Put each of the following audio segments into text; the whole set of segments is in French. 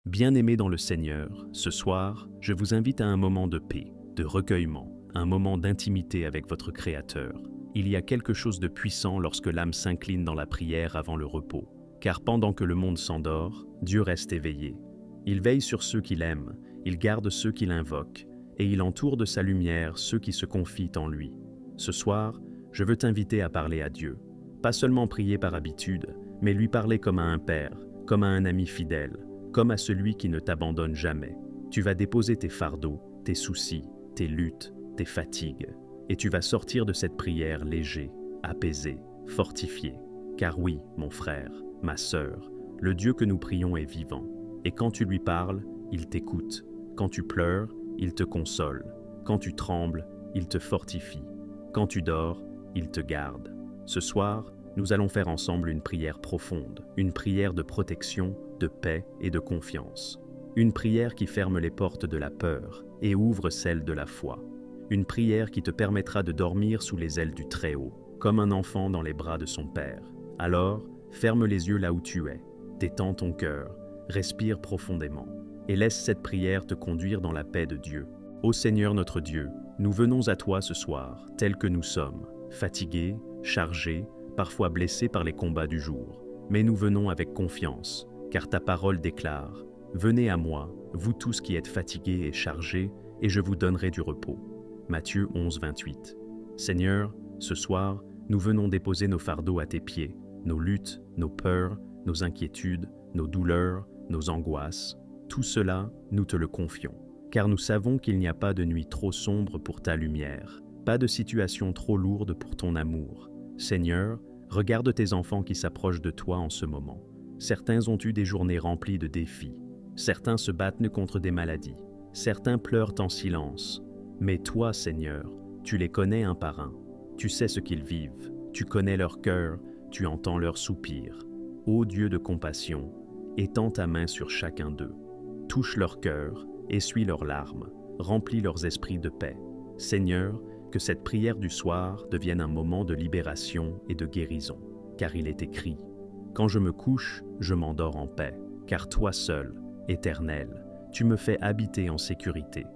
Bien-aimés dans le Seigneur, ce soir, je vous invite à un moment de paix, de recueillement, un moment d'intimité avec votre Créateur. Il y a quelque chose de puissant lorsque l'âme s'incline dans la prière avant le repos. Car pendant que le monde s'endort, Dieu reste éveillé. Il veille sur ceux qu'il aime, il garde ceux qu'il invoque, et il entoure de sa lumière ceux qui se confient en lui. Ce soir, je veux t'inviter à parler à Dieu. Pas seulement prier par habitude, mais lui parler comme à un père, comme à un ami fidèle, comme à celui qui ne t'abandonne jamais. Tu vas déposer tes fardeaux, tes soucis, tes luttes, tes fatigues, et tu vas sortir de cette prière léger, apaisé, fortifié. Car oui, mon frère, ma sœur, le Dieu que nous prions est vivant, et quand tu lui parles, il t'écoute. Quand tu pleures, il te console. Quand tu trembles, il te fortifie. Quand tu dors, il te garde. Ce soir, nous allons faire ensemble une prière profonde, une prière de protection, de paix et de confiance. Une prière qui ferme les portes de la peur et ouvre celles de la foi. Une prière qui te permettra de dormir sous les ailes du Très-Haut, comme un enfant dans les bras de son Père. Alors, ferme les yeux là où tu es, détends ton cœur, respire profondément, et laisse cette prière te conduire dans la paix de Dieu. Ô Seigneur notre Dieu, nous venons à toi ce soir, tels que nous sommes, fatigués, chargés, parfois blessés par les combats du jour. Mais nous venons avec confiance, car ta parole déclare « Venez à moi, vous tous qui êtes fatigués et chargés, et je vous donnerai du repos. » Matthieu 11, 28. Seigneur, ce soir, nous venons déposer nos fardeaux à tes pieds, nos luttes, nos peurs, nos inquiétudes, nos douleurs, nos angoisses. Tout cela, nous te le confions, car nous savons qu'il n'y a pas de nuit trop sombre pour ta lumière, pas de situation trop lourde pour ton amour. Seigneur, regarde tes enfants qui s'approchent de toi en ce moment. Certains ont eu des journées remplies de défis. Certains se battent contre des maladies. Certains pleurent en silence. Mais toi, Seigneur, tu les connais un par un. Tu sais ce qu'ils vivent. Tu connais leur cœur. Tu entends leurs soupirs. Ô Dieu de compassion, étends ta main sur chacun d'eux. Touche leur cœur, essuie leurs larmes, remplis leurs esprits de paix. Seigneur, que cette prière du soir devienne un moment de libération et de guérison. Car il est écrit « Quand je me couche, je m'endors en paix, car toi seul, Éternel, tu me fais habiter en sécurité. »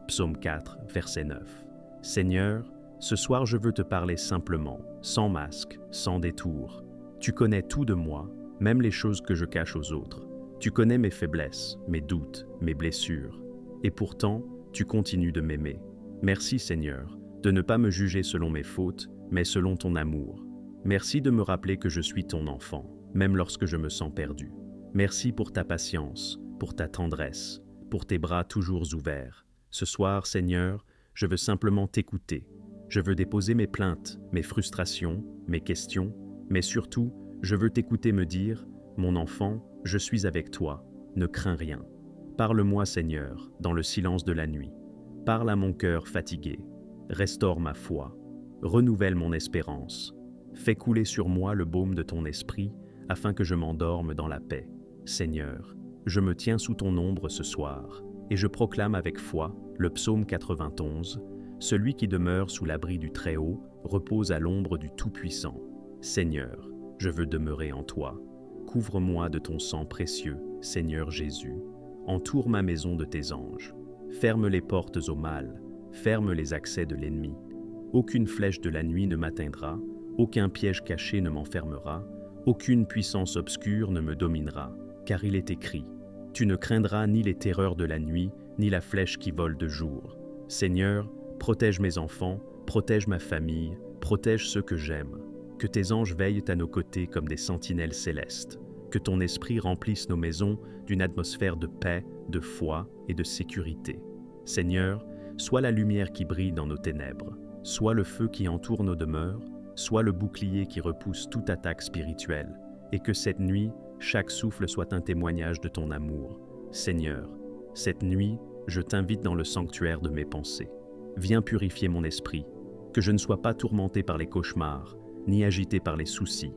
Psaume 4, verset 9. Seigneur, ce soir je veux te parler simplement, sans masque, sans détour. Tu connais tout de moi, même les choses que je cache aux autres. Tu connais mes faiblesses, mes doutes, mes blessures. Et pourtant, tu continues de m'aimer. Merci Seigneur, de ne pas me juger selon mes fautes, mais selon ton amour. Merci de me rappeler que je suis ton enfant, même lorsque je me sens perdu. Merci pour ta patience, pour ta tendresse, pour tes bras toujours ouverts. Ce soir, Seigneur, je veux simplement t'écouter. Je veux déposer mes plaintes, mes frustrations, mes questions, mais surtout, je veux t'écouter me dire « Mon enfant, je suis avec toi, ne crains rien. » Parle-moi, Seigneur, dans le silence de la nuit. Parle à mon cœur fatigué. Restaure ma foi. Renouvelle mon espérance. Fais couler sur moi le baume de ton esprit, afin que je m'endorme dans la paix. Seigneur, je me tiens sous ton ombre ce soir, et je proclame avec foi le psaume 91, « Celui qui demeure sous l'abri du Très-Haut repose à l'ombre du Tout-Puissant. Seigneur, je veux demeurer en toi. Couvre-moi de ton sang précieux, Seigneur Jésus. Entoure ma maison de tes anges. Ferme les portes au mal, ferme les accès de l'ennemi. Aucune flèche de la nuit ne m'atteindra, aucun piège caché ne m'enfermera, aucune puissance obscure ne me dominera, car il est écrit « Tu ne craindras ni les terreurs de la nuit, ni la flèche qui vole de jour. Seigneur, protège mes enfants, protège ma famille, protège ceux que j'aime. Que tes anges veillent à nos côtés comme des sentinelles célestes. Que ton esprit remplisse nos maisons d'une atmosphère de paix, de foi et de sécurité. Seigneur, sois la lumière qui brille dans nos ténèbres, sois le feu qui entoure nos demeures, sois le bouclier qui repousse toute attaque spirituelle, et que cette nuit, chaque souffle soit un témoignage de ton amour. Seigneur, cette nuit, je t'invite dans le sanctuaire de mes pensées. Viens purifier mon esprit, que je ne sois pas tourmenté par les cauchemars, ni agité par les soucis,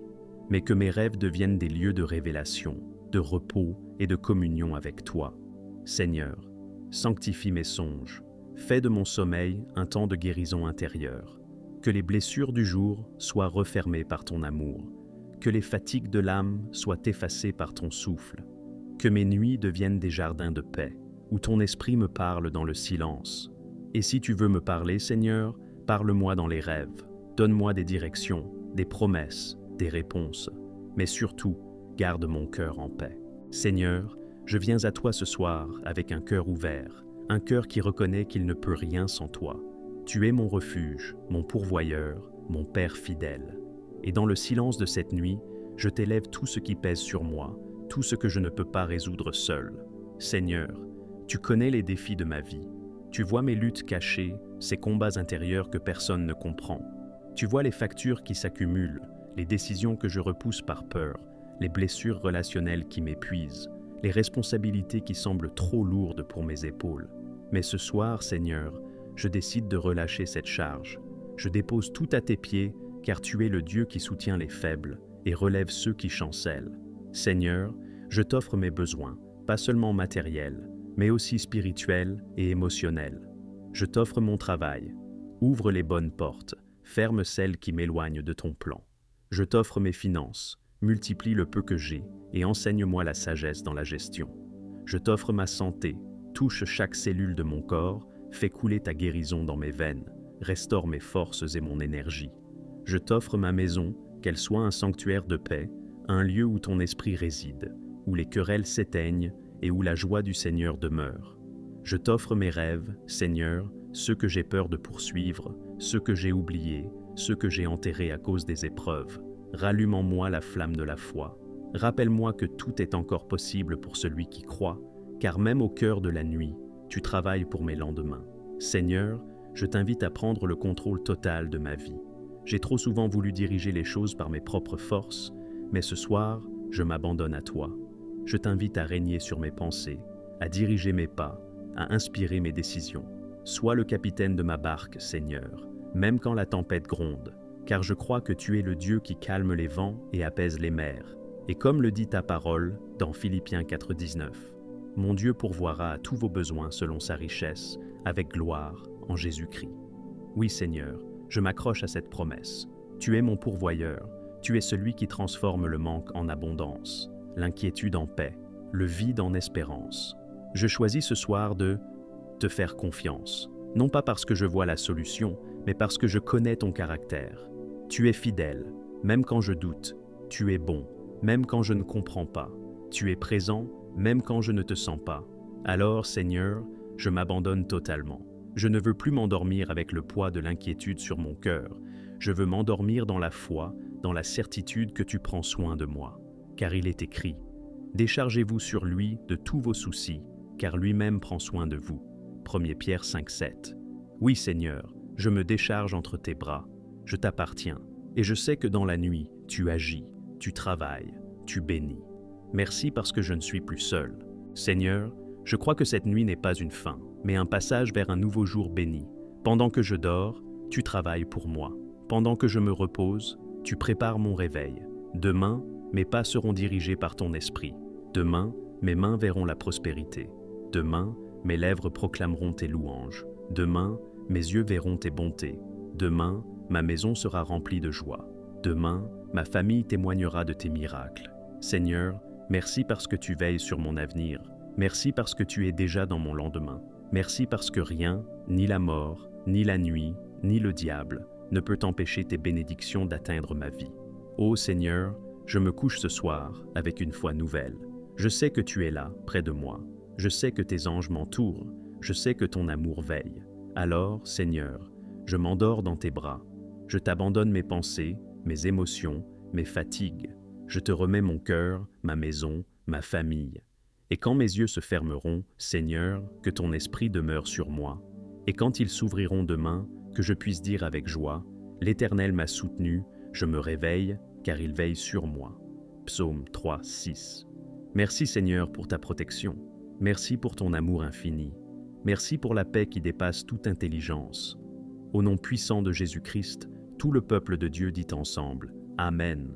mais que mes rêves deviennent des lieux de révélation, de repos et de communion avec toi. Seigneur, sanctifie mes songes, fais de mon sommeil un temps de guérison intérieure, que les blessures du jour soient refermées par ton amour, que les fatigues de l'âme soient effacées par ton souffle, Que mes nuits deviennent des jardins de paix, où ton esprit me parle dans le silence. Et si tu veux me parler, Seigneur, parle-moi dans les rêves. Donne-moi des directions, des promesses, des réponses. Mais surtout, garde mon cœur en paix. Seigneur, je viens à toi ce soir avec un cœur ouvert, un cœur qui reconnaît qu'il ne peut rien sans toi. Tu es mon refuge, mon pourvoyeur, mon Père fidèle. Et dans le silence de cette nuit, je t'élève tout ce qui pèse sur moi, tout ce que je ne peux pas résoudre seul. Seigneur, tu connais les défis de ma vie. Tu vois mes luttes cachées, ces combats intérieurs que personne ne comprend. Tu vois les factures qui s'accumulent, les décisions que je repousse par peur, les blessures relationnelles qui m'épuisent, les responsabilités qui semblent trop lourdes pour mes épaules. Mais ce soir, Seigneur, je décide de relâcher cette charge. Je dépose tout à tes pieds, car tu es le Dieu qui soutient les faibles et relève ceux qui chancellent. Seigneur, je t'offre mes besoins, pas seulement matériels, mais aussi spirituels et émotionnels. Je t'offre mon travail. Ouvre les bonnes portes, ferme celles qui m'éloignent de ton plan. Je t'offre mes finances, multiplie le peu que j'ai et enseigne-moi la sagesse dans la gestion. Je t'offre ma santé, touche chaque cellule de mon corps, fais couler ta guérison dans mes veines, restaure mes forces et mon énergie. Je t'offre ma maison, qu'elle soit un sanctuaire de paix, un lieu où ton esprit réside, où les querelles s'éteignent et où la joie du Seigneur demeure. Je t'offre mes rêves, Seigneur, ceux que j'ai peur de poursuivre, ceux que j'ai oubliés, ceux que j'ai enterrés à cause des épreuves. Rallume en moi la flamme de la foi. Rappelle-moi que tout est encore possible pour celui qui croit, car même au cœur de la nuit, tu travailles pour mes lendemains. Seigneur, je t'invite à prendre le contrôle total de ma vie. J'ai trop souvent voulu diriger les choses par mes propres forces, mais ce soir, je m'abandonne à toi. Je t'invite à régner sur mes pensées, à diriger mes pas, à inspirer mes décisions. Sois le capitaine de ma barque, Seigneur, même quand la tempête gronde, car je crois que tu es le Dieu qui calme les vents et apaise les mers. Et comme le dit ta parole dans Philippiens 4,19, « Mon Dieu pourvoira à tous vos besoins selon sa richesse, avec gloire en Jésus-Christ. » Oui, Seigneur, je m'accroche à cette promesse. Tu es mon pourvoyeur, tu es celui qui transforme le manque en abondance, l'inquiétude en paix, le vide en espérance. Je choisis ce soir de te faire confiance, non pas parce que je vois la solution, mais parce que je connais ton caractère. Tu es fidèle, même quand je doute. Tu es bon, même quand je ne comprends pas. Tu es présent, même quand je ne te sens pas. Alors, Seigneur, je m'abandonne totalement. Je ne veux plus m'endormir avec le poids de l'inquiétude sur mon cœur. Je veux m'endormir dans la foi, dans la certitude que tu prends soin de moi. Car il est écrit, « Déchargez-vous sur lui de tous vos soucis, car lui-même prend soin de vous. » 1 Pierre 5,7. Oui, Seigneur, je me décharge entre tes bras. Je t'appartiens, et je sais que dans la nuit, tu agis, tu travailles, tu bénis. Merci parce que je ne suis plus seul. Seigneur, je crois que cette nuit n'est pas une fin, mais un passage vers un nouveau jour béni. Pendant que je dors, tu travailles pour moi. Pendant que je me repose, tu prépares mon réveil. Demain, mes pas seront dirigés par ton esprit. Demain, mes mains verront la prospérité. Demain, mes lèvres proclameront tes louanges. Demain, mes yeux verront tes bontés. Demain, ma maison sera remplie de joie. Demain, ma famille témoignera de tes miracles. Seigneur, merci parce que tu veilles sur mon avenir. Merci parce que tu es déjà dans mon lendemain. Merci parce que rien, ni la mort, ni la nuit, ni le diable, ne peut empêcher tes bénédictions d'atteindre ma vie. Ô Seigneur, je me couche ce soir avec une foi nouvelle. Je sais que tu es là, près de moi. Je sais que tes anges m'entourent. Je sais que ton amour veille. Alors, Seigneur, je m'endors dans tes bras. Je t'abandonne mes pensées, mes émotions, mes fatigues. Je te remets mon cœur, ma maison, ma famille. Et quand mes yeux se fermeront, Seigneur, que ton esprit demeure sur moi. Et quand ils s'ouvriront demain, que je puisse dire avec joie, « L'Éternel m'a soutenu, je me réveille, car il veille sur moi. » Psaume 3, 6. Merci Seigneur pour ta protection. Merci pour ton amour infini. Merci pour la paix qui dépasse toute intelligence. Au nom puissant de Jésus-Christ, tout le peuple de Dieu dit ensemble, Amen.